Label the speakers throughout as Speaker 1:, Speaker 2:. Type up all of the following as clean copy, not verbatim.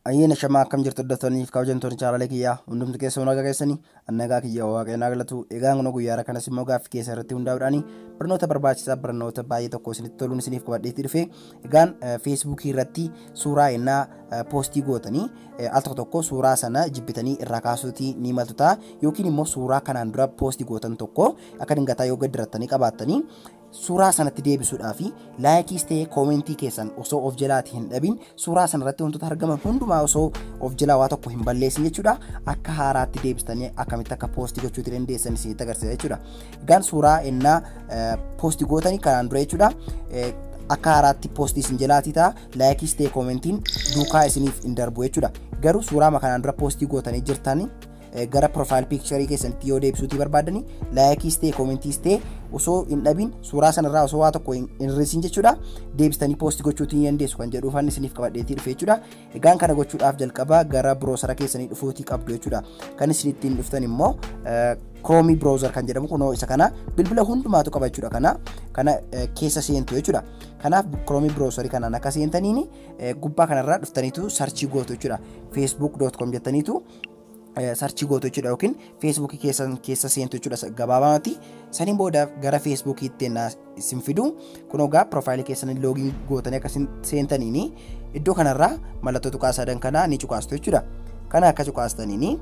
Speaker 1: Ayyeen shamaa akkam jirtu hordoftoonni kabajamtoonni chaanaalii kiyyaa hundumtu keessa nagaa keessanii annagaa kiyya waaqayyoon galatu egaan kun guyyaa kanas immoo gaaffii keessa irratti hundaa'uudhaan barnoota barbaachisaa barnoota baay'ee tokko isinitti toluun isiniif qabadheetti dhufe egaan feesbuukii irratti suuraa innaa poostii gootanii al tokko suuraa sana jibbitanii irraa kaasuutii ni maltutaa yookiin immoo suuraa kanaan dura poostii gootan tokko akka dingataa yoo gaddiratanii qabaattanii suuraa sanatti deebisuudhaafi laayikiis ta'ee koomentii keessan osoo of jalaatii hin dhabin suuraa sanarratti wantoota argaman hundumaa osoo of jalaa waa tokko hin balleessin jechuudha akka haaraatti deebistanii akkamitti akka poostii gochuutti dandeessan isinitti agarsiisa jechuudha. Egaan suuraa innaa poostii gootanii kanaan dura jechuudha akka haaraatti poostii isin jalaatii ta'a laayikiis ta'ee koomentiin duukaa isiniif hin darbu jechuudha. Garuu suuraa kanaan dura poostii gootanii jirtanii gara profile picture keessanitti yoo deebisuutii barbaadanii laayikiis ta'ee koomentii ta'ee osoo hin dhabin suuraa sanarraa osoo waa tokko hin risin jechuudha deebistanii poostii gochuutii dandeessu kan jedhu uffanni isiniif qabadheetii dhufe jechuudha. Egaan kana gochuudhaaf jalqaba gara browsera keessanii dhufuutii qabdu jechuudha. Kan isin ittiin dhuftan immoo Chrome browser kan jedhamu kunoo isa kana bilbila hundumaatu qaba jechuudha. Kana keessa seentu jechuudha. Kanaaf Chrome browser kanaan akka seentaniin gubbaa kanarraa dhuftaniitu search gootu jechuudha. facebook.com jettaniitu search gootu jechuudha yookiin Facebook keessa seentu jechuudha gabaabamatti saniin booda gara Facebook itti isin fidu kunogaa profile keessan login gootanii akka seentaniin iddoo kanarraa mallattoo tuqaa sadan kana ni cuqaastu jechuudha. Kana akka cuqaastaniin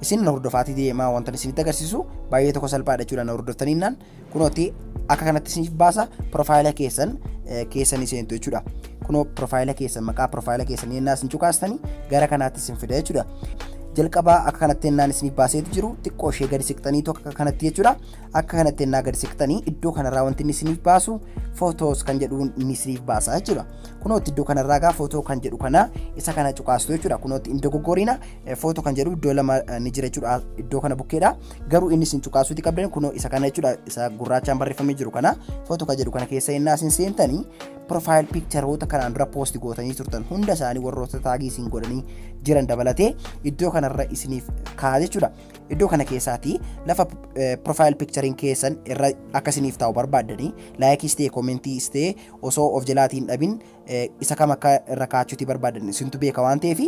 Speaker 1: isin hordofaatii deemaa wanta isinitti agarsiisu baay'ee tokko salphaadha jechuudha. Hordoftaniinaan kunooti akka kanatti isiniif baasa profile keessan seentu jechuudha. Kunoo profile keessan maqaa profile keessan yennaa isin cuqaastanii gara kanaatti isin fida jechuudha. Jalqaba akka kanatti ennaan isiniif baaseetu jiru xiqqoo ishee gadi siqxaniitu akka kanatti jechuudha. Akka kanatti ennaa gadi siqxanii iddoo kanarraa wanti inni isiniif baasu photos kan jedhu inni isiniif baasa jechuudha. Kunootti iddoo kanarraa gaa photo kan jedhu kana isa kana cuqaastu jechuudha. Kunootti inni dogoggoriina photo kan jedhu iddoo lama ni jira jechuudha. Iddoo kana bukkeedha. Garuu inni isin cuqaasuuti qabdan kunoo isa kana jechuudha. Isa gurraachaan barreeffamee jiru kana photo kan jedhu kana keessa ennaa isin seentanii profile picture kanaan dura post gootanii turtan hunda isaanii warroota taagii isin godhanii jiran dabalatee iddoo kanarra isiniif kaa'aa jechuudha. Iddoo kana keessaati lafa profile picturein keessan irra akka isiniif taa'u barbaaddanii laayikiis ta'ee koomentii ta'ee osoo of jalaatiin dhabin isa kam akka irra kaa'achuuti barbaadan isintu beeka waan ta'eef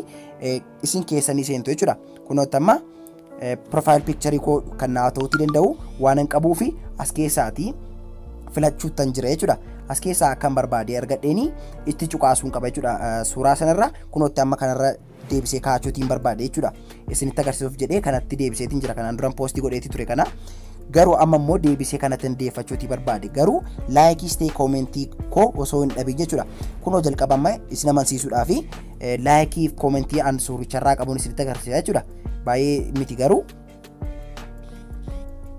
Speaker 1: isin keessanii seentu jechuudha. Kunoota amma profile picture koo kan naa ta'uutii danda'u waan hin qabuufi as keessaati filachuutan jira jechuudha. As keessaa akkan barbaade argadheeni itti cuqaasuun qaba jechuudha. Suuraa sanarra kunootti amma kanarra deebisee kaa'achuutiin barbaade jechuudha. Isinitti agarsiisuuf jedhee kanatti deebiseetiin jira. Kanaan duraan poostii godheetii ture kana. Garuu amma immoo deebisee kanatti deeffachuutii barbaade. Garuu laayikiis ta'ee koomentii koo osoo hin dhabin jechuudha. Kunoo jalqaba amma isin amansiisuudhaa fi laayikii fi koomentii an suuricharraa qabuun isinitti agarsiisa jechuudha. Baay'ee miti garuu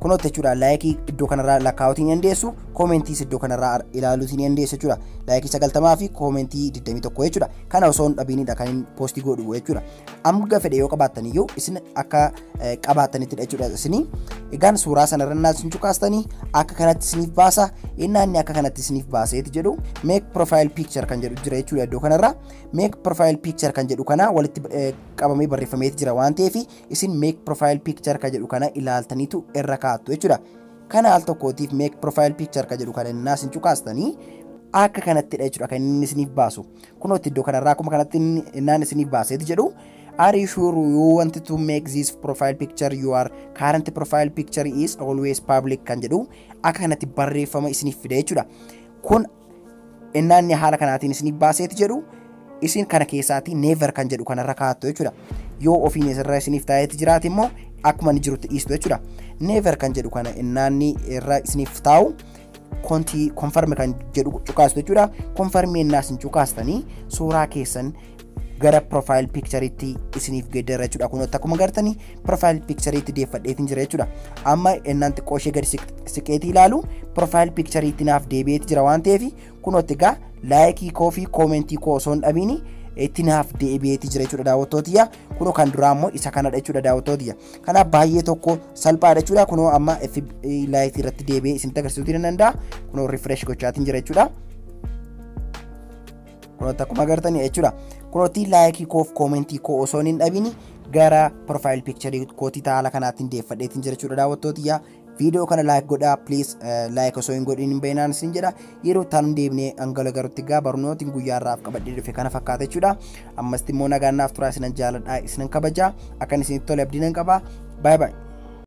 Speaker 1: kunootti jechuudha laayikii iddoo kanarraa lakkaa'uutiin dandeessu koomentii iddoo kanarraa ilaaluutiin dandeessu jechuudha. Laayikii 90 fi koomentii 21 jechuudha. Kana osoo hin dhabinidha kan poostii godhu jechuudha. Amma fedhe yoo qabaattan iyyuu isin akka qabaattanitti jechuudha isin. Egaan suuraa sanarra innaa isin cuqaastanii akka kanatti isiniif baasa innaa inni akka kanatti isiniif baaseeti jedhu make profile picture kan jedhu jira jechuudha iddoo kanarra. Make profile picture kan jedhu kana walitti qabamee barreeffameeti jira waan ta'eef isin make profile picture kan jedhu kana ilaaltaniitu irra kaa'attu jechuudha. Kana al tokkootiif make profile picture kan jedhu kana innaa isin cuqaastanii akka kanattidha jechuudha kan inni isiniif baasu. Kunootti iddoo kanarraa akkuma kanatti innaan isiniif baaseeti jedhu are you sure you want to make this profile picture your current profile picture is always public kan jedhu akka kanatti barreeffama isiniif fide jechuudha. Kun innaan haala kanaatiin isiniif baaseeti jedhu isin kana keessaati never kan jedhu kanarra kaa'attu jechuudha. Yoo ofiin isirra isiniif taa'eeti jiraate immoo akkuma ni jirutti dhiistu jechuudha. Never kan jedhu kana innaan irra isiniif taa'u confirm kan jedhu cuqaastu jechuudha. Confirm innaa isin cuqaastanii suuraa keessan gara profile picture itti isiniif geeddarra jechuudha. Kunoota akkuma gartanii profile picture itti deeffadheetiin jira jechuudha. Amma innaan xiqqoo ishee gadi siqeetii ilaalu profile picture itti naaf deebi'eeti jira waan ta'eef kunootti egaa laayikii koo fi koomentii koo osoo hin dhabiin itti naaf deebi'eeti jira jechuudha daawwattootiyya. Kunoo kan duraa immoo isa kanadha jechuudha daawwattootiyya. Kanaaf baay'ee tokko salphaadha jechuudha. Kunoo amma laayikii irratti deebi'ee isinitti agarsiisuutii ni danda'a. Kunoo refresh gochaatiin jira jechuudha. Kunoota akkuma agartanii jechuudha. Kunootti laayikii koo fi koomentii koo osoo hin dhabin gara profile picture kootii haala kanaatiin deeffadheetiin jira jechuudha daawwattootiyya. Video kana like godhaa please like osoo hin godhin hin beeknaan isin jedha yeroo taan deebinee angala garutti gaa barnootiin guyyaarraaf qabadhee dhufe kana fakkaata jechuudha ammas immoo nagaannaaf turaa isinan jaaladhaa isinan kabajaa akkan isinitti tole abdiin qaba bye bye